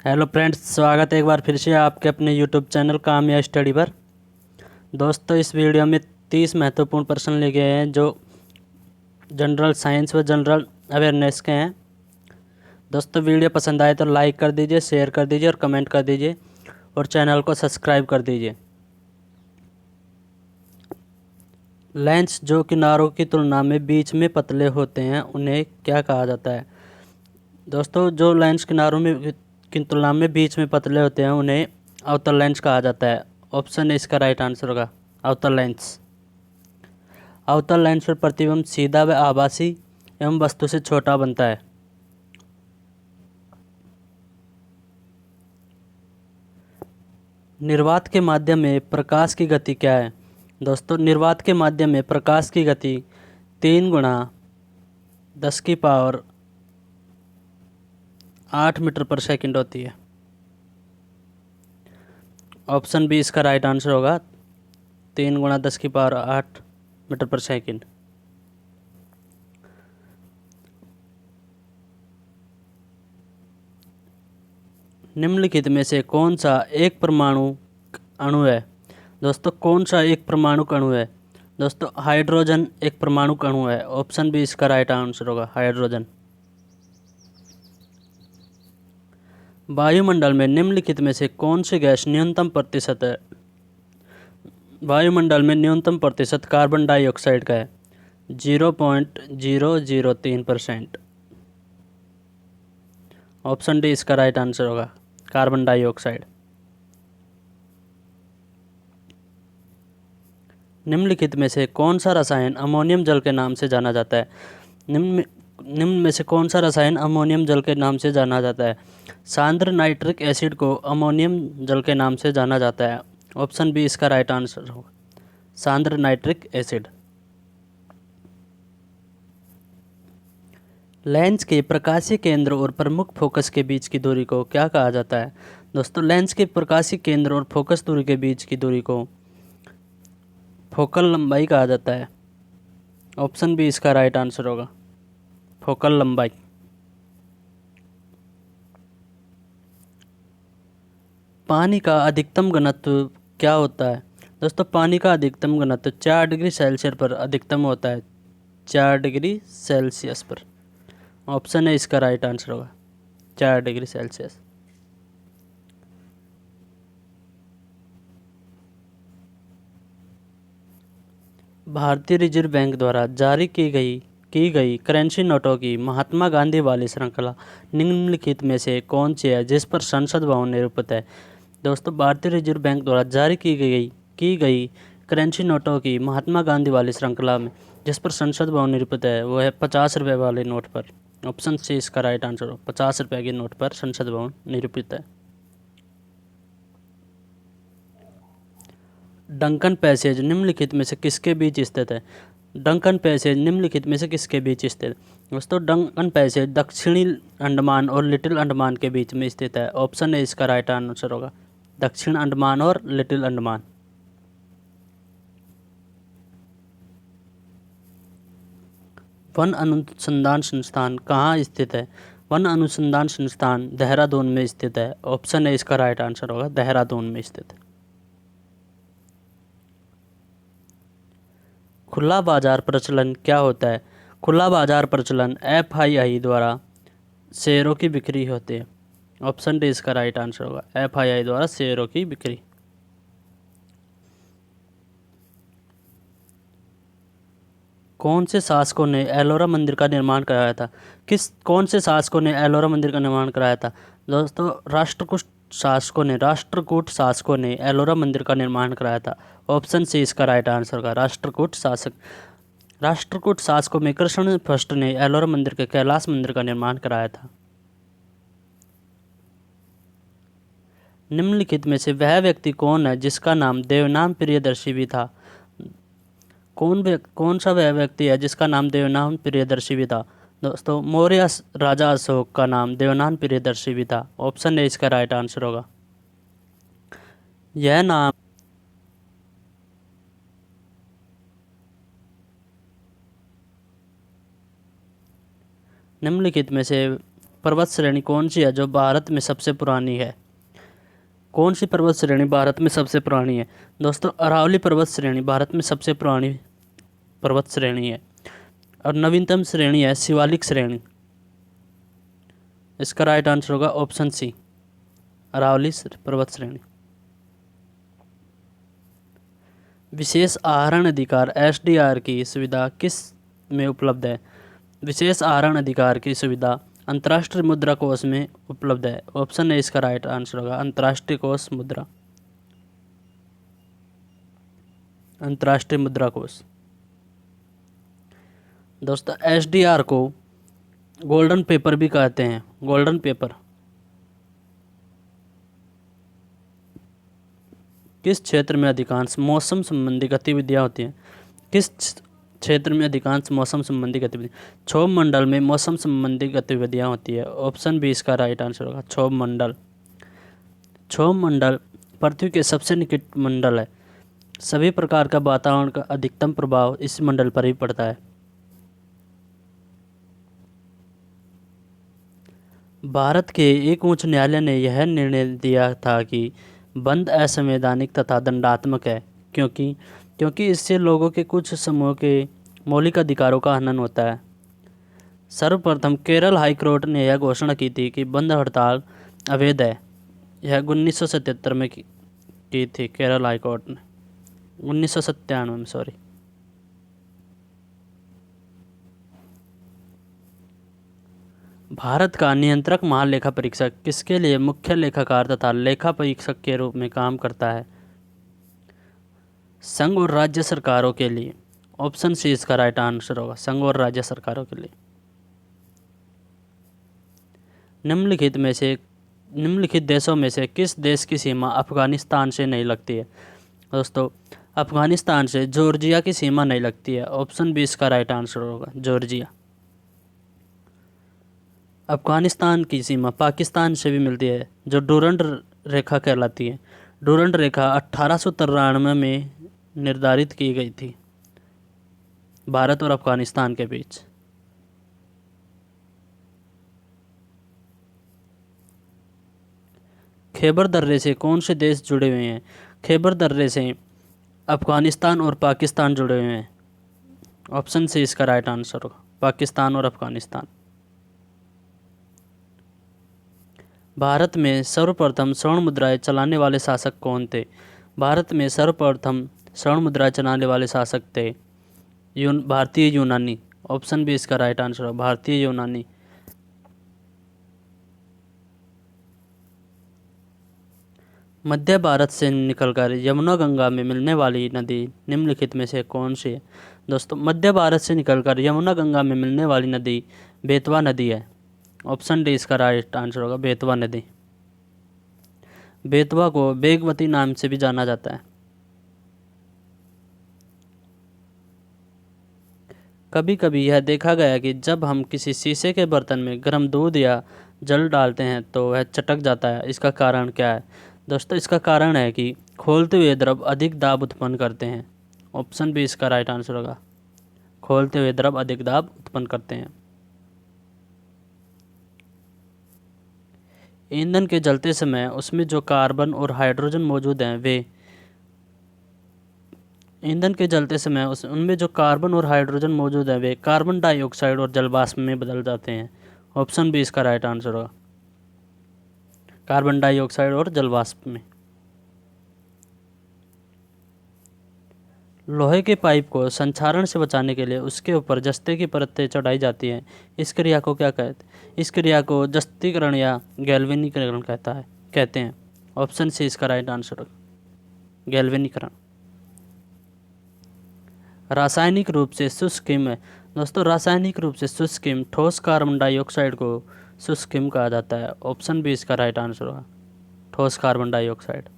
Hello friends, स्वागत है एक बार फिर से आपके अपने यूट्यूब चैनल कामया स्टडी पर। दोस्तों, इस वीडियो में 30 महत्वपूर्ण प्रश्न लिए गए हैं जो जनरल साइंस व जनरल अवेयरनेस के हैं। दोस्तों, वीडियो पसंद आए तो लाइक कर दीजिए, शेयर कर दीजिए और कमेंट कर दीजिए और चैनल को सब्सक्राइब कर दीजिए। लेंस जो किनारों की तुलना में बीच में पतले होते हैं उन्हें क्या कहा जाता है? दोस्तों, जो लेंस किनारों में की तुलना में बीच में पतले होते हैं उन्हें अवतल लेंस कहा जाता है। ऑप्शन ए इसका राइट आंसर होगा, अवतल लेंस। अवतल लेंस पर प्रतिबिंब सीधा व आभासी एवं वस्तु से छोटा बनता है। निर्वात के माध्यम में प्रकाश की गति क्या है? दोस्तों, निर्वात के माध्यम में प्रकाश की गति 3 गुणा 10⁸ मीटर पर सेकंड होती है। ऑप्शन बी इसका राइट आंसर होगा, 3 गुणा 10⁸ मीटर पर सेकंड। निम्नलिखित में से कौन सा एक परमाणु अणु है? दोस्तों, कौन सा एक परमाणु अणु है? दोस्तों, हाइड्रोजन एक परमाणु अणु है। ऑप्शन बी इसका राइट आंसर होगा, हाइड्रोजन। वायुमंडल में निम्नलिखित में से कौन सी गैस न्यूनतम प्रतिशत है? वायुमंडल में न्यूनतम प्रतिशत कार्बन डाइऑक्साइड का है, 0.003%। ऑप्शन डी इसका राइट आंसर होगा, कार्बन डाइऑक्साइड। निम्नलिखित में से कौन सा रसायन अमोनियम जल के नाम से जाना जाता है? निम्न में से कौन सा रसायन अमोनियम जल के नाम से जाना जाता है? सांद्र नाइट्रिक एसिड को अमोनियम जल के नाम से जाना जाता है। ऑप्शन बी इसका राइट आंसर होगा, सांद्र नाइट्रिक एसिड। लेंस के प्रकाशीय केंद्र और प्रमुख फोकस के बीच की दूरी को क्या कहा जाता है? दोस्तों, लेंस के प्रकाशीय केंद्र और फोकस दूरी के बीच की दूरी को फोकल लंबाई कहा जाता है। ऑप्शन बी इसका राइट आंसर होगा, फोकल लंबाई। पानी का अधिकतम घनत्व क्या होता है? दोस्तों, पानी का अधिकतम घनत्व 4 डिग्री सेल्सियस पर अधिकतम होता है, 4 डिग्री सेल्सियस पर। ऑप्शन है इसका राइट आंसर होगा, 4 डिग्री सेल्सियस। भारतीय रिजर्व बैंक द्वारा जारी की गई करेंसी नोटों की महात्मा गांधी वाली श्रृंखला निम्नलिखित में से कौन सी है जिस पर संसद भवन निरूपित है? दोस्तों, भारतीय रिजर्व बैंक द्वारा जारी की गई करेंसी नोटों की महात्मा गांधी वाली श्रृंखला में जिस पर संसद भवन निरूपित है वो है 50 रुपये वाले नोट पर। ऑप्शन सी इसका राइट आंसर हो, 50 रुपये के नोट पर संसद भवन निरूपित है। डंकन पैसेज निम्नलिखित में से किसके बीच स्थित है? डंकन पैसेज निम्नलिखित में से किसके बीच स्थित है? दोस्तों, डंकन पैसेज दक्षिणी अंडमान और लिटिल अंडमान के बीच में स्थित है। ऑप्शन ए इसका राइट आंसर होगा, दक्षिण अंडमान और लिटिल अंडमान। वन अनुसंधान संस्थान कहाँ स्थित है? वन अनुसंधान संस्थान देहरादून में स्थित है। ऑप्शन ए इसका राइट आंसर होगा, देहरादून में स्थित है। खुला बाजार प्रचलन क्या होता है? खुला बाजार प्रचलन एफआईआई द्वारा शेयरों की बिक्री होती है। ऑप्शन डी इसका राइट आंसर होगा, एफआईआई द्वारा शेयरों की बिक्री। कौन से शासकों ने एलोरा मंदिर का निर्माण कराया था? कौन से शासकों ने एलोरा मंदिर का निर्माण कराया था? दोस्तों, राष्ट्रकूट शासकों ने एलोरा मंदिर का निर्माण कराया था। ऑप्शन सी इसका राइट आंसर होगा, राष्ट्रकूट शासकों में कृष्ण फर्स्ट ने एलोरा मंदिर के कैलाश मंदिर का निर्माण कराया था। निम्नलिखित में से वह व्यक्ति कौन है जिसका नाम देवनाम प्रियदर्शी भी था? कौन सा वह व्यक्ति है जिसका नाम देवनाम प्रियदर्शी भी था? दोस्तों, मौर्य राजा अशोक का नाम देवनाम प्रियदर्शी भी था। ऑप्शन ए इसका राइट आंसर होगा। यह नाम निम्नलिखित में से पर्वत श्रेणी कौन सी है जो भारत में सबसे पुरानी है? कौन सी पर्वत श्रेणी भारत में सबसे पुरानी है? दोस्तों, अरावली पर्वत श्रेणी भारत में सबसे पुरानी पर्वत श्रेणी है। और नवीनतम श्रेणी है शिवालिक श्रेणी। इसका राइट आंसर होगा ऑप्शन सी, अरावली पर्वत श्रेणी। विशेष आहरण अधिकार एसडीआर की सुविधा किस में उपलब्ध है? विशेष आहरण अधिकार की सुविधा अंतर्राष्ट्रीय मुद्रा कोष में उपलब्ध है। ऑप्शन ए इसका राइट आंसर होगा अंतर्राष्ट्रीय कोष मुद्रा, अंतर्राष्ट्रीय मुद्रा कोष। दोस्तों, एसडीआर को गोल्डन पेपर भी कहते हैं। गोल्डन पेपर किस क्षेत्र में अधिकांश मौसम संबंधी गतिविधियां होती हैं? किस क्षेत्र में अधिकांश मौसम संबंधी गतिविधियां? क्षोभ मंडल में मौसम संबंधी गतिविधियां होती है। ऑप्शन बी इसका राइट आंसर होगा क्षोभ मंडल। क्षोभ मंडल पृथ्वी के सबसे निकट मंडल है। सभी प्रकार का वातावरण का अधिकतम प्रभाव इस मंडल पर ही पड़ता है। भारत के एक उच्च न्यायालय ने यह निर्णय दिया था कि बंद असंवैधानिक तथा दंडात्मक है, क्योंकि इससे लोगों के कुछ समूह के मौलिक अधिकारों का हनन होता है। सर्वप्रथम केरल हाई कोर्ट ने यह घोषणा की थी कि बंद हड़ताल अवैध है। यह 1977 में की थी केरल हाई कोर्ट ने, 1997 में, सॉरी। भारत का नियंत्रक महालेखा परीक्षक किसके लिए मुख्य लेखाकार तथा लेखा परीक्षक के रूप में काम करता है? संघ और राज्य सरकारों के लिए। ऑप्शन सी इसका राइट आंसर होगा संघ और राज्य सरकारों के लिए। निम्नलिखित देशों में से किस देश की सीमा अफगानिस्तान से नहीं लगती है? दोस्तों, अफगानिस्तान से जॉर्जिया की सीमा नहीं लगती है। ऑप्शन बी इसका राइट आंसर होगा जॉर्जिया। अफगानिस्तान की सीमा पाकिस्तान से भी मिलती है, जो डूरंड रेखा कहलाती है। डूरंड रेखा 1893 में निर्धारित की गई थी भारत और अफगानिस्तान के बीच। खैबर दर्रे से कौन से देश जुड़े हुए हैं? खैबर दर्रे से अफगानिस्तान और पाकिस्तान जुड़े हुए हैं। ऑप्शन सी इसका राइट आंसर होगा पाकिस्तान और अफगानिस्तान। भारत में सर्वप्रथम स्वर्ण मुद्राएं चलाने वाले शासक कौन थे? भारत में सर्वप्रथम स्वर्ण मुद्राएं चलाने वाले शासक थे भारतीय यूनानी। ऑप्शन बी इसका राइट आंसर है भारतीय यूनानी। मध्य भारत से निकलकर यमुना गंगा में मिलने वाली नदी निम्नलिखित में से कौन सी है? दोस्तों, मध्य भारत से निकलकर यमुना गंगा में मिलने वाली नदी बेतवा नदी है। ऑप्शन डी इसका राइट आंसर होगा बेतवा नदी। बेतवा को बेगमती नाम से भी जाना जाता है। कभी कभी यह देखा गया कि जब हम किसी शीशे के बर्तन में गर्म दूध या जल डालते हैं तो वह चटक जाता है। इसका कारण क्या है? दोस्तों, इसका कारण है कि खोलते हुए द्रव अधिक दाब उत्पन्न करते हैं। ऑप्शन बी इसका राइट आंसर होगा खोलते हुए द्रव अधिक दाब उत्पन्न करते हैं। ईंधन के जलते समय उसमें जो कार्बन और हाइड्रोजन मौजूद हैं वे उनमें जो कार्बन और हाइड्रोजन मौजूद है वे कार्बन डाइऑक्साइड और जलवाष्प में बदल जाते हैं। ऑप्शन बी इसका राइट आंसर होगा कार्बन डाइऑक्साइड और जलवाष्प में। लोहे के पाइप को संक्षारण से बचाने के लिए उसके ऊपर जस्ते की परतें चढ़ाई जाती हैं। इस क्रिया को क्या कहते हैं? इस क्रिया को जस्तीकरण या गैल्वेनीकरण कहते हैं। ऑप्शन सी इसका राइट आंसर होगा गैल्वेनीकरण। रासायनिक रूप से शुष्क हिम है। दोस्तों, रासायनिक रूप से शुष्क हिम ठोस कार्बन डाइऑक्साइड को शुष्क हिम कहा जाता है। ऑप्शन बी इसका राइट आंसर होगा ठोस कार्बन डाइऑक्साइड।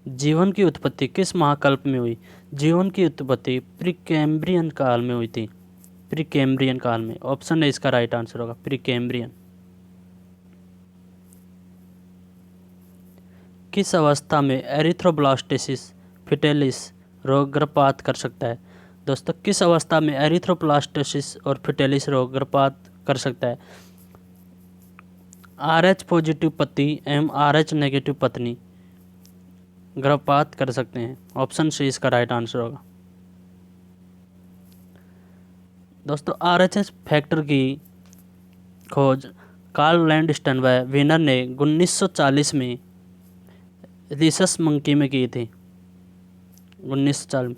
जीवन की उत्पत्ति किस महाकल्प में हुई? जीवन की उत्पत्ति प्रीकैम्ब्रियन काल में हुई थी। प्रीकैम्ब्रियन काल में। ऑप्शन ए इसका राइट आंसर होगा प्रीकैम्ब्रियन। किस अवस्था में एरिथ्रोब्लास्टोसिस फिटेलिस रोग गर्भपात कर सकता है? दोस्तों, किस अवस्था में एरिथ्रोब्लास्टोसिस और फिटेलिस रोग गर्भपात कर सकता है। RH पॉजिटिव पति एवं RH नेगेटिव पत्नी गर्भपात कर सकते हैं। ऑप्शन सी इसका राइट आंसर होगा। दोस्तों RHS फैक्टर की खोज कार्ल लैंडस्टन व वीनर ने 1940 में रिसस मंकी में की थी। 1940 में।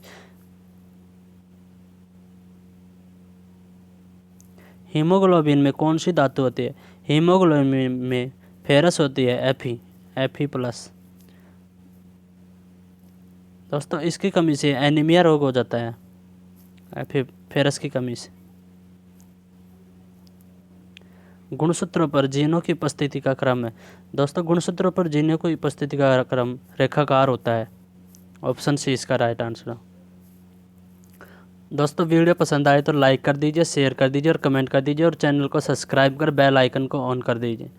हीमोग्लोबिन में कौन सी धातु होती है? हीमोग्लोबिन में फेरस होती है, Fe प्लस। दोस्तों इसकी कमी से एनीमिया रोग हो जाता है, फेरस की कमी से। गुणसूत्रों पर जीनों की उपस्थिति का क्रम है। दोस्तों गुणसूत्रों पर जीनों की उपस्थिति का क्रम रेखाकार होता है। ऑप्शन सी इसका राइट आंसर है। दोस्तों वीडियो पसंद आए तो लाइक कर दीजिए, शेयर कर दीजिए और कमेंट कर दीजिए और चैनल को सब्सक्राइब कर बेल आइकन को ऑन कर दीजिए।